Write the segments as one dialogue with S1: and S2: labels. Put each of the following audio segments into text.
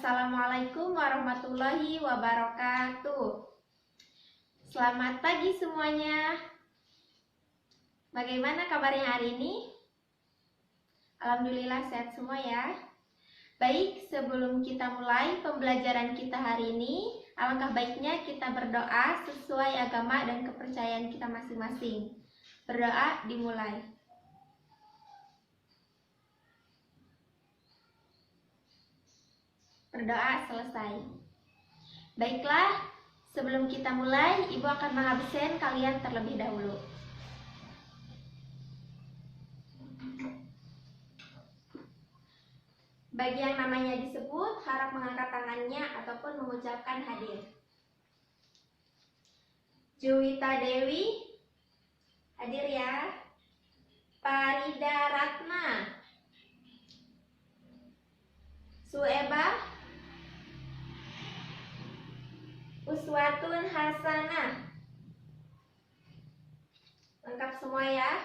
S1: Assalamualaikum warahmatullahi wabarakatuh. Selamat pagi semuanya. Bagaimana kabarnya hari ini? Alhamdulillah sehat semua ya. Baik, sebelum kita mulai pembelajaran kita hari ini, alangkah baiknya kita berdoa sesuai agama dan kepercayaan kita masing-masing. Berdoa dimulai. Berdoa selesai. Baiklah, sebelum kita mulai, Ibu akan mengabsen kalian terlebih dahulu. Bagi yang namanya disebut, harap mengangkat tangannya ataupun mengucapkan hadir. Juwita Dewi, hadir ya. Farida Ratna, Sueba, Uswatun Hasanah. Lengkap semua ya.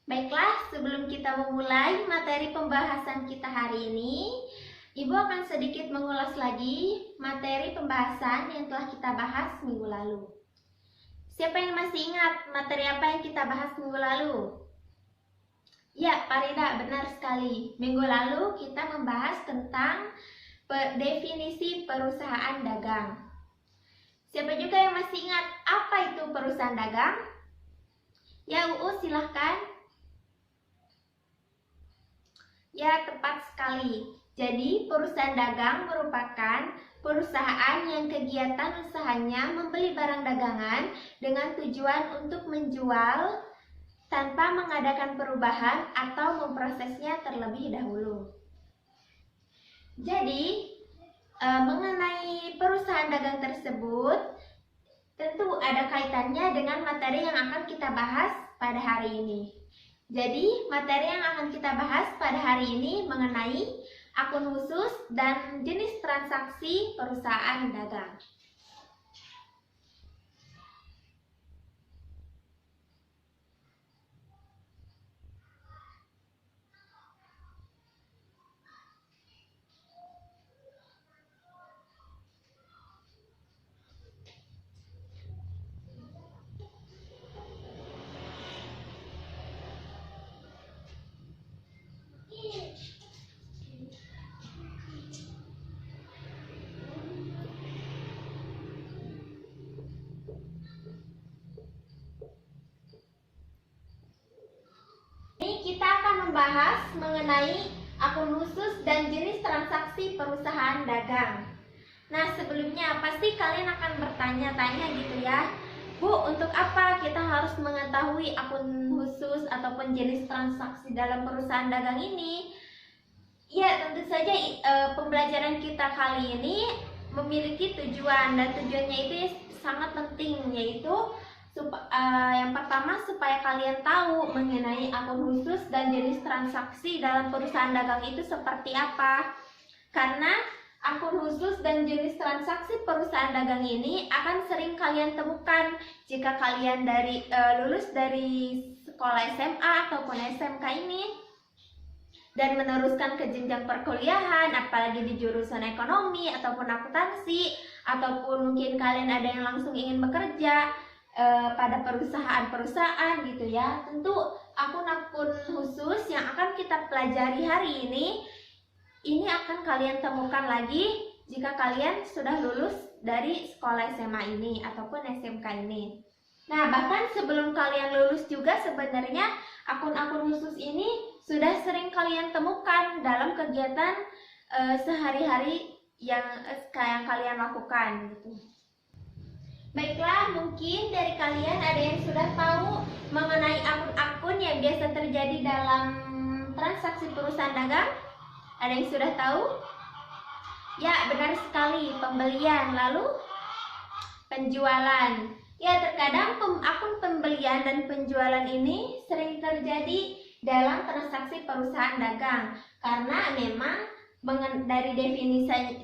S1: Baiklah, sebelum kita memulai materi pembahasan kita hari ini, Ibu akan sedikit mengulas lagi materi pembahasan yang telah kita bahas minggu lalu. Siapa yang masih ingat materi apa yang kita bahas minggu lalu? Ya, Farida, benar sekali. Minggu lalu kita membahas tentang definisi perusahaan dagang. Siapa juga yang masih ingat apa itu perusahaan dagang? Ya, silahkan. Ya, tepat sekali. Jadi, perusahaan dagang merupakan perusahaan yang kegiatan usahanya membeli barang dagangan dengan tujuan untuk menjual tanpa mengadakan perubahan atau memprosesnya terlebih dahulu. Jadi, mengenai perusahaan dagang tersebut, tentu ada kaitannya dengan materi yang akan kita bahas pada hari ini. Jadi, materi yang akan kita bahas pada hari ini mengenai akun khusus dan jenis transaksi perusahaan dagang. Kita akan membahas mengenai akun khusus dan jenis transaksi perusahaan dagang. Nah, sebelumnya pasti kalian akan bertanya-tanya gitu ya, Bu, untuk apa kita harus mengetahui akun khusus ataupun jenis transaksi dalam perusahaan dagang ini? Ya, tentu saja pembelajaran kita kali ini memiliki tujuan, dan tujuannya itu sangat penting, yaitu yang pertama supaya kalian tahu mengenai akun khusus dan jenis transaksi dalam perusahaan dagang itu seperti apa. Karena akun khusus dan jenis transaksi perusahaan dagang ini akan sering kalian temukan jika kalian lulus dari sekolah SMA ataupun SMK ini dan meneruskan ke jenjang perkuliahan, apalagi di jurusan ekonomi ataupun akuntansi, ataupun mungkin kalian ada yang langsung ingin bekerja pada perusahaan-perusahaan gitu ya. Tentu akun-akun khusus yang akan kita pelajari hari ini akan kalian temukan lagi jika kalian sudah lulus dari sekolah SMA ini ataupun SMK ini. Nah, bahkan sebelum kalian lulus juga sebenarnya akun-akun khusus ini sudah sering kalian temukan dalam kegiatan sehari-hari yang kalian lakukan gitu. Baiklah, mungkin dari kalian ada yang sudah tahu mengenai akun-akun yang biasa terjadi dalam transaksi perusahaan dagang? Ada yang sudah tahu? Ya, benar sekali, pembelian, lalu penjualan. Ya, terkadang akun pembelian dan penjualan ini sering terjadi dalam transaksi perusahaan dagang karena memang dari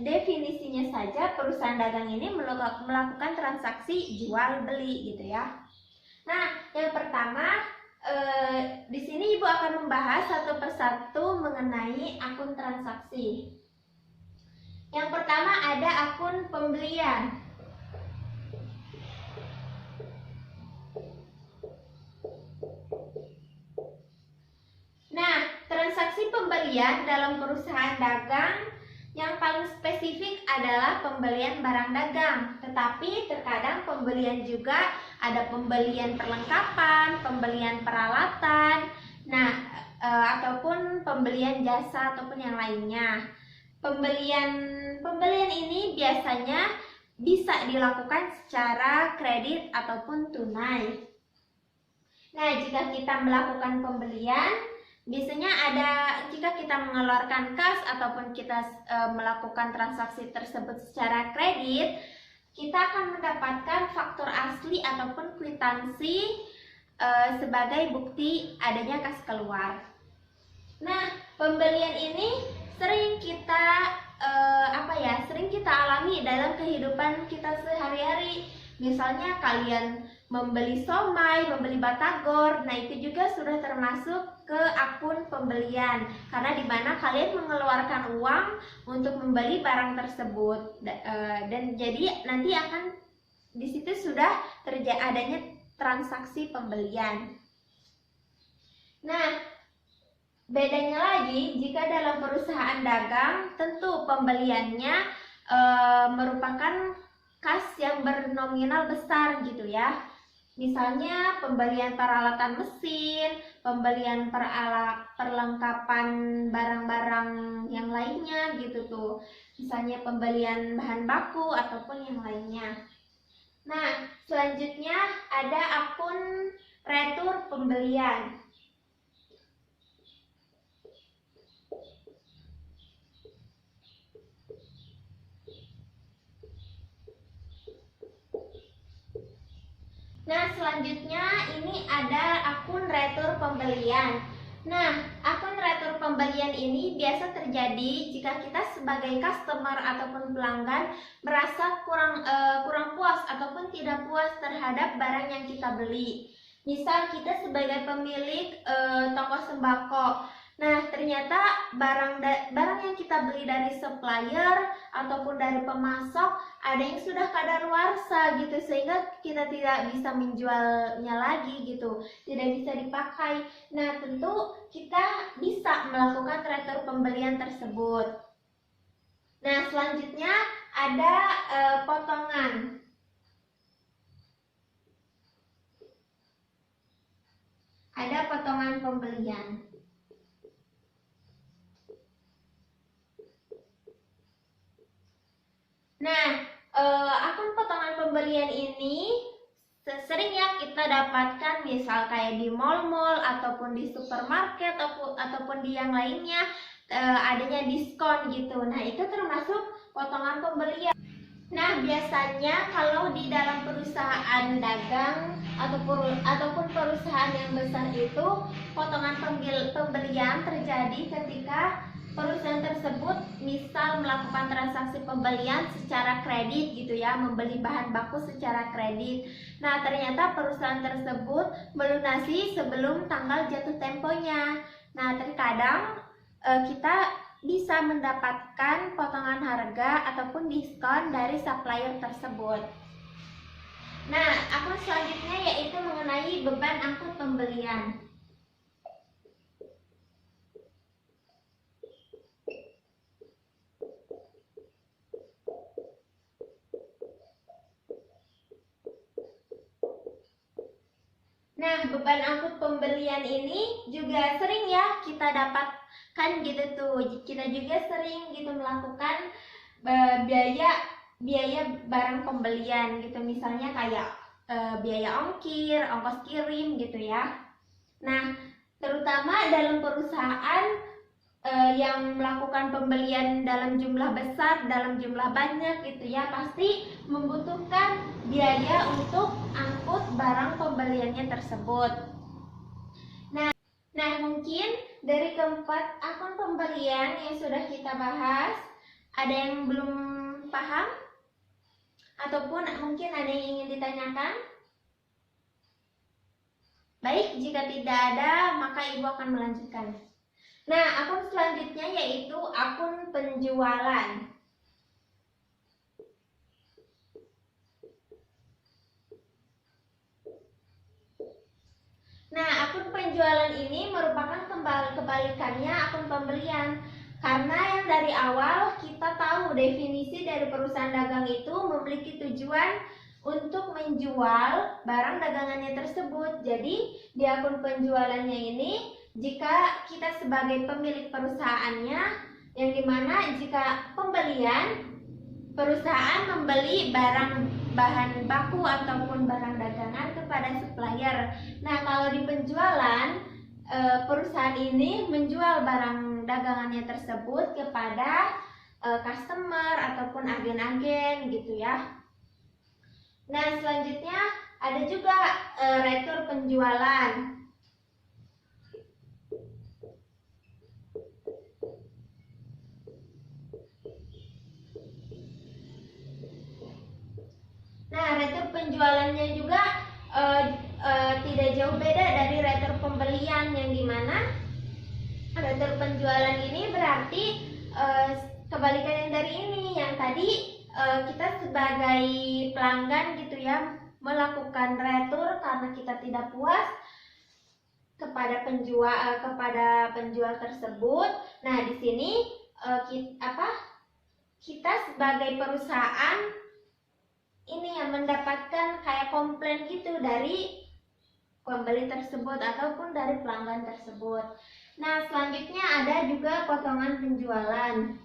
S1: definisinya saja perusahaan dagang ini melakukan transaksi jual beli gitu ya. Nah, yang pertama Di sini Ibu akan membahas satu persatu mengenai akun transaksi. Yang pertama ada akun pembelian. Nah, transaksi pembelian dalam perusahaan dagang yang paling spesifik adalah pembelian barang dagang. Tetapi terkadang pembelian juga ada pembelian perlengkapan, pembelian peralatan, ataupun pembelian jasa ataupun yang lainnya. Pembelian ini biasanya bisa dilakukan secara kredit ataupun tunai. Nah, jika kita melakukan pembelian, biasanya jika kita mengeluarkan kas ataupun kita melakukan transaksi tersebut secara kredit, kita akan mendapatkan faktur asli ataupun kwitansi sebagai bukti adanya kas keluar. Nah, pembelian ini sering kita alami dalam kehidupan kita sehari-hari. Misalnya kalian membeli somai, membeli batagor, nah itu juga sudah termasuk ke akun pembelian karena di mana kalian mengeluarkan uang untuk membeli barang tersebut dan jadi nanti akan di situ sudah terjadi adanya transaksi pembelian. Nah, bedanya lagi jika dalam perusahaan dagang tentu pembeliannya merupakan kas yang bernominal besar gitu ya. Misalnya pembelian peralatan mesin, pembelian perlengkapan barang-barang yang lainnya gitu tuh. Misalnya pembelian bahan baku ataupun yang lainnya. Nah, selanjutnya ada akun retur pembelian. Nah, selanjutnya ini ada akun retur pembelian. Nah, akun retur pembelian ini biasa terjadi jika kita sebagai customer ataupun pelanggan merasa kurang puas ataupun tidak puas terhadap barang yang kita beli. Misal kita sebagai pemilik toko sembako. Nah, ternyata barang yang kita beli dari supplier ataupun dari pemasok ada yang sudah kadaluarsa gitu sehingga kita tidak bisa menjualnya lagi gitu, tidak bisa dipakai. Nah, tentu kita bisa melakukan retur pembelian tersebut. Nah, selanjutnya ada potongan. Ada potongan pembelian. Nah, akun potongan pembelian ini sering ya kita dapatkan misal kayak di mall-mall ataupun di supermarket ataupun di yang lainnya adanya diskon gitu. Nah, itu termasuk potongan pembelian. Nah, biasanya kalau di dalam perusahaan dagang ataupun perusahaan yang besar itu potongan pembelian terjadi ketika perusahaan tersebut misal melakukan transaksi pembelian secara kredit gitu ya, membeli bahan baku secara kredit. Nah, ternyata perusahaan tersebut melunasi sebelum tanggal jatuh temponya. Nah, terkadang kita bisa mendapatkan potongan harga ataupun diskon dari supplier tersebut. Nah, akun selanjutnya yaitu mengenai beban angkut pembelian. Nah, beban angkut pembelian ini juga sering ya kita dapatkan gitu tuh. Kita juga sering gitu melakukan biaya barang pembelian gitu. Misalnya kayak biaya ongkir, ongkos kirim gitu ya. Nah, terutama dalam perusahaan yang melakukan pembelian dalam jumlah besar, dalam jumlah banyak gitu ya, pasti membutuhkan biaya untuk angkut barang pembeliannya tersebut. Nah, mungkin dari keempat akun pembelian yang sudah kita bahas, ada yang belum paham? Ataupun mungkin ada yang ingin ditanyakan? Baik, jika tidak ada, maka Ibu akan melanjutkan. Nah, akun selanjutnya yaitu akun penjualan. Nah, akun penjualan ini merupakan kebalikannya akun pembelian. Karena yang dari awal kita tahu definisi dari perusahaan dagang itu memiliki tujuan untuk menjual barang dagangannya tersebut. Jadi, di akun penjualannya ini, jika kita sebagai pemilik perusahaannya, yang dimana jika pembelian, perusahaan membeli barang bahan baku ataupun barang dagangan kepada supplier. Nah, kalau di penjualan, perusahaan ini menjual barang dagangannya tersebut kepada customer ataupun agen-agen gitu ya. Nah, selanjutnya ada juga retur penjualan. Nah, retur penjualannya juga tidak jauh beda dari retur pembelian, yang dimana retur penjualan ini berarti kebalikan yang dari ini. Yang tadi kita sebagai pelanggan gitu ya, melakukan retur karena kita tidak puas kepada penjual tersebut. Nah, di sini kita sebagai perusahaan ini yang mendapatkan kayak komplain gitu dari pembeli tersebut ataupun dari pelanggan tersebut. Nah, selanjutnya ada juga potongan penjualan.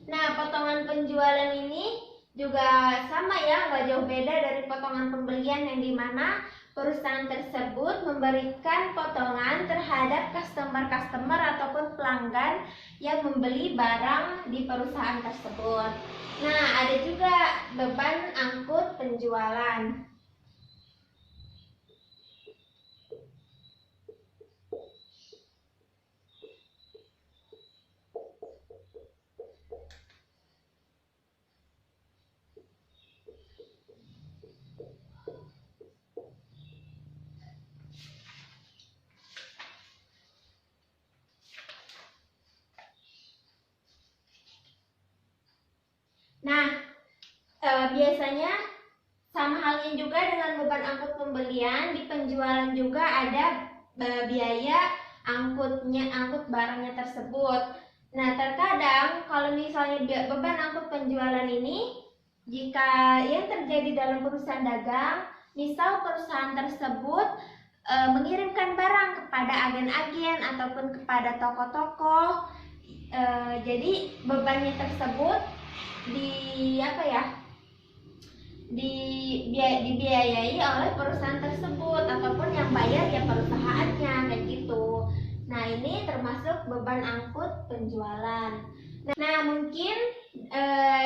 S1: Nah, potongan penjualan ini juga sama ya, nggak jauh beda dari potongan pembelian, yang dimana perusahaan tersebut memberikan potongan terhadap customer ataupun pelanggan yang membeli barang di perusahaan tersebut. Nah, ada juga beban angkut penjualan. Nah, biasanya sama halnya juga dengan beban angkut pembelian, di penjualan juga ada biaya angkut barangnya tersebut. Nah, terkadang kalau misalnya beban angkut penjualan ini, jika yang terjadi dalam perusahaan dagang, misal perusahaan tersebut mengirimkan barang kepada agen-agen ataupun kepada toko-toko, jadi bebannya tersebut dibiayai oleh perusahaan tersebut ataupun yang bayar ya perusahaannya, kayak gitu. Nah, ini termasuk beban angkut penjualan. Nah, mungkin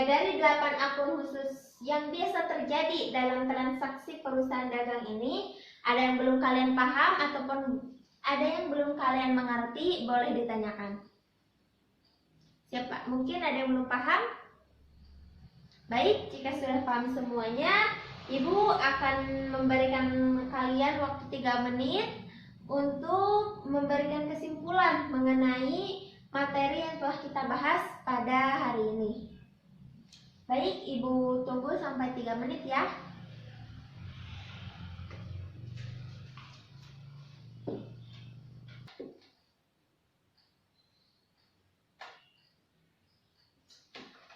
S1: dari 8 akun khusus yang biasa terjadi dalam transaksi perusahaan dagang ini, ada yang belum kalian paham ataupun ada yang belum kalian mengerti, boleh ditanyakan. Siapa? Mungkin ada yang belum paham? Baik, jika sudah paham semuanya, Ibu akan memberikan kalian waktu 3 menit untuk memberikan kesimpulan mengenai materi yang telah kita bahas pada hari ini. Baik, Ibu tunggu sampai 3 menit ya.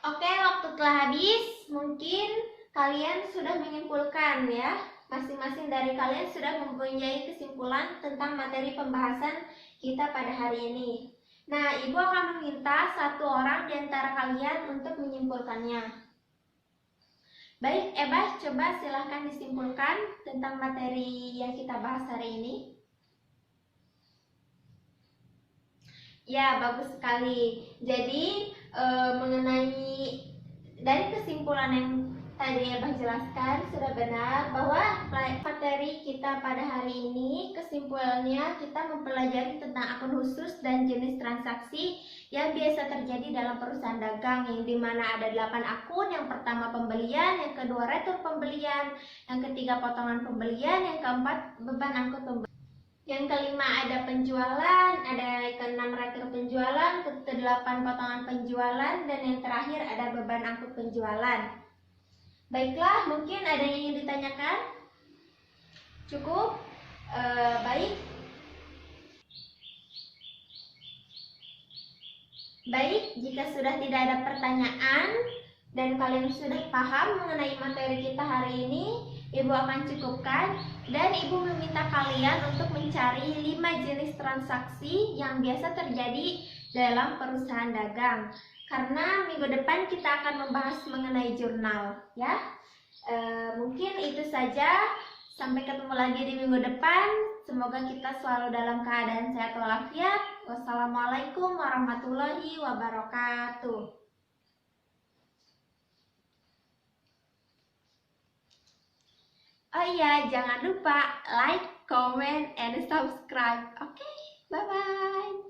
S1: Oke, waktu telah habis. Mungkin kalian sudah menyimpulkan ya. Masing-masing dari kalian sudah mempunyai kesimpulan tentang materi pembahasan kita pada hari ini. Nah, Ibu akan meminta satu orang di antara kalian untuk menyimpulkannya. Baik, Eba, coba silahkan disimpulkan tentang materi yang kita bahas hari ini. Ya, bagus sekali. Jadi, mengenai dari kesimpulan yang tadi Abah jelaskan sudah benar bahwa materi kita pada hari ini kesimpulannya kita mempelajari tentang akun khusus dan jenis transaksi yang biasa terjadi dalam perusahaan dagang, yang dimana ada 8 akun. Yang pertama pembelian, yang kedua retur pembelian, yang ketiga potongan pembelian, yang keempat beban angkut pembelian, yang kelima ada penjualan, ada keenam retur penjualan, kedelapan potongan penjualan, dan yang terakhir ada beban angkut penjualan. Baiklah, mungkin ada yang ingin ditanyakan? Cukup? Baik. Baik, jika sudah tidak ada pertanyaan dan kalian sudah paham mengenai materi kita hari ini, Ibu akan cukupkan dan Ibu meminta kalian untuk mencari 5 jenis transaksi yang biasa terjadi dalam perusahaan dagang. Karena minggu depan kita akan membahas mengenai jurnal, ya. Mungkin itu saja. Sampai ketemu lagi di minggu depan. Semoga kita selalu dalam keadaan sehat walafiat. Wassalamualaikum warahmatullahi wabarakatuh. Oh iya, jangan lupa like, comment, and subscribe. Oke, bye-bye.